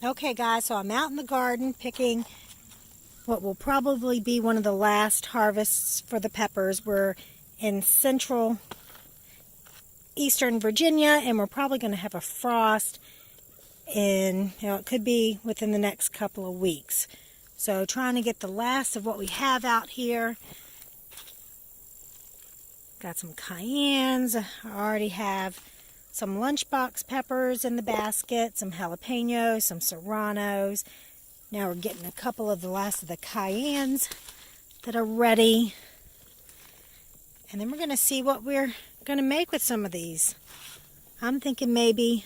Okay guys, so I'm out in the garden picking what will probably be one of the last harvests for the peppers. We're in central eastern Virginia and we're probably going to have a frost it could be within the next couple of weeks. So trying to get the last of what we have out here. Got some cayennes. I already have some lunchbox peppers in the basket, some jalapenos, some serranos. Now we're getting a couple of the last of the cayennes that are ready. And then we're going to see what we're going to make with some of these. I'm thinking maybe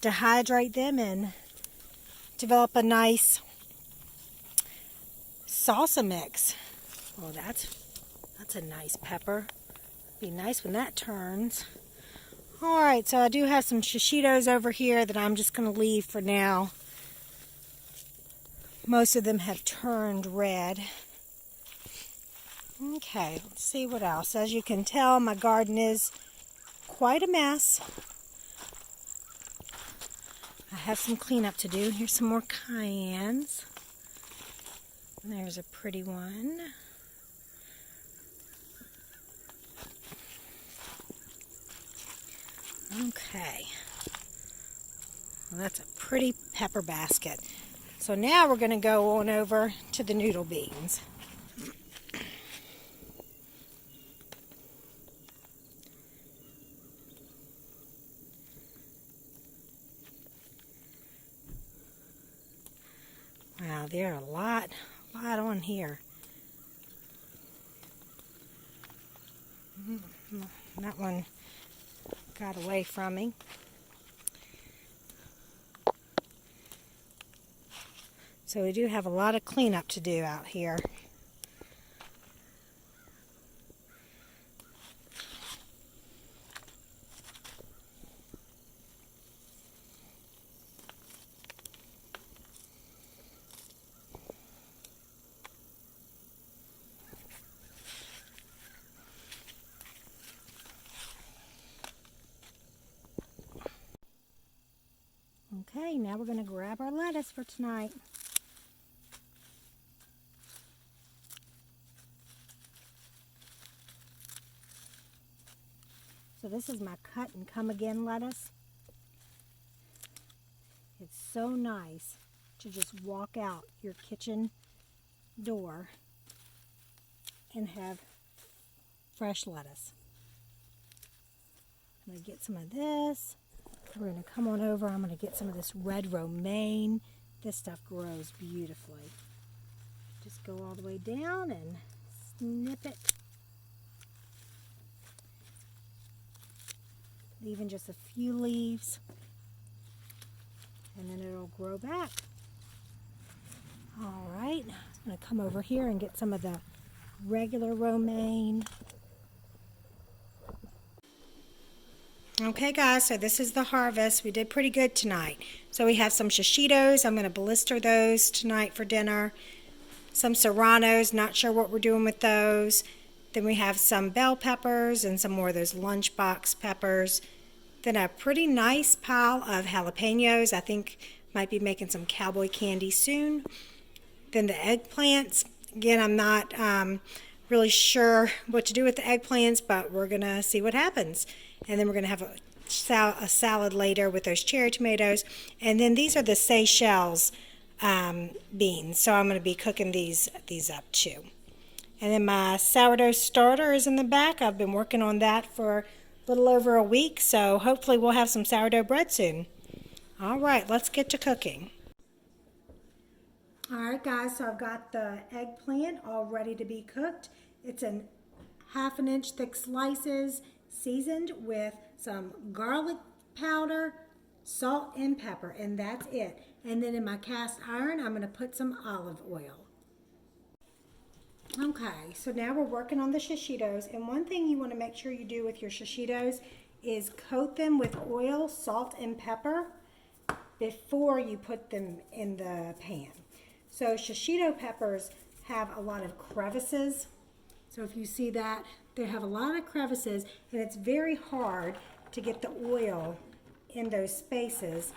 dehydrate them and develop a nice salsa mix. Oh, that's a nice pepper. Be nice when that turns. Alright, so I do have some shishitos over here that I'm just going to leave for now. Most of them have turned red. Okay, let's see what else. As you can tell, my garden is quite a mess. I have some cleanup to do. Here's some more cayennes. There's a pretty one. Okay, well, that's a pretty pepper basket. So now we're going to go on over to the noodle beans. Wow, there are a lot on here. That one got away from me. So we do have a lot of cleanup to do out here. Okay, now we're going to grab our lettuce for tonight. So this is my cut and come again lettuce. It's so nice to just walk out your kitchen door and have fresh lettuce. I'm going to get some of this. We're going to come on over. I'm going to get some of this red romaine. This stuff grows beautifully. Just go all the way down and snip it. Leaving just a few leaves. And then it'll grow back. Alright, I'm going to come over here and get some of the regular romaine. Okay guys, so this is the harvest. We did pretty good tonight. So we have some shishitos. I'm going to blister those tonight for dinner. Some serranos, not sure what we're doing with those. Then we have some bell peppers and some more of those lunchbox peppers. Then a pretty nice pile of jalapenos. I think might be making some cowboy candy soon. Then the eggplants. Again, I'm not really sure what to do with the eggplants, but we're going to see what happens. And then we're going to have a salad later with those cherry tomatoes. And then these are the Seychelles beans. So I'm going to be cooking these up too. And then my sourdough starter is in the back. I've been working on that for a little over a week. So hopefully we'll have some sourdough bread soon. All right, let's get to cooking. All right, guys, so I've got the eggplant all ready to be cooked. It's in 1/2 inch thick slices, seasoned with some garlic powder, salt, and pepper, and that's it. And then in my cast iron, I'm going to put some olive oil. Okay, so now we're working on the shishitos, and one thing you want to make sure you do with your shishitos is coat them with oil, salt, and pepper before you put them in the pan. So shishito peppers have a lot of crevices. So if you see that, they have a lot of crevices, and it's very hard to get the oil in those spaces.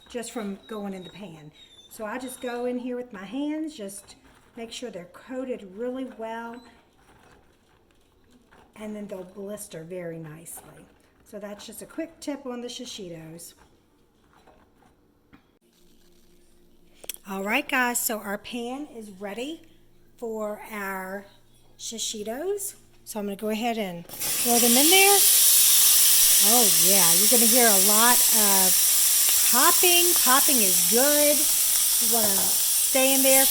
just from going in the pan. So I just go in here with my hands, just make sure they're coated really well, and then they'll blister very nicely. So that's just a quick tip on the shishitos. All right, guys, so our pan is ready for our shishitos. So I'm going to go ahead and throw them in there. Oh yeah, you're going to hear a lot of popping. Popping is good. You want to stay in there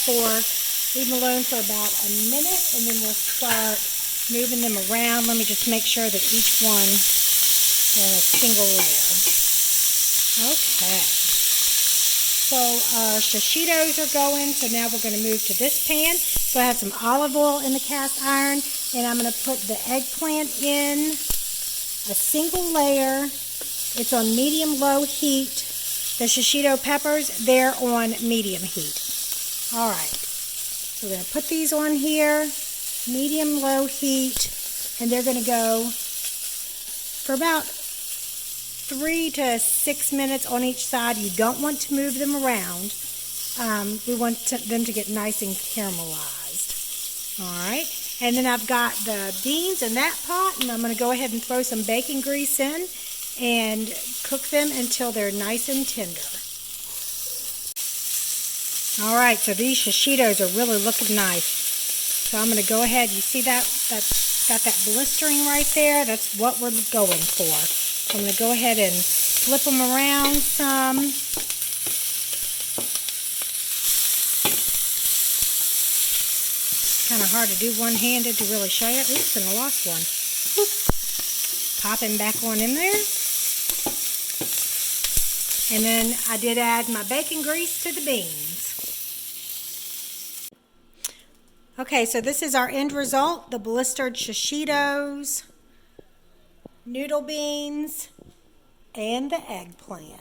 leave them alone for about a minute, and then we'll start moving them around. Let me just make sure that each one is in a single layer. Okay. So our shishitos are going, so now we're going to move to this pan. So I have some olive oil in the cast iron, and I'm going to put the eggplant in a single layer. It's on medium-low heat. The shishito peppers, they're on medium heat. All right. So we're going to put these on here, medium-low heat, and they're going to go for about 3 to 6 minutes on each side. You don't want to move them around. We want them to get nice and caramelized. All right. And then I've got the beans in that pot, and I'm going to go ahead and throw some bacon grease in and cook them until they're nice and tender. All right, so these shishitos are really looking nice. So I'm going to go ahead. You see that? That's got that blistering right there. That's what we're going for. So I'm going to go ahead and flip them around some. Kind of hard to do one-handed to really show you. Oops, and I lost one. Whoop. Pop him back on in there. And then I did add my bacon grease to the beans. Okay, so this is our end result. The blistered shishitos, noodle beans, and the eggplant.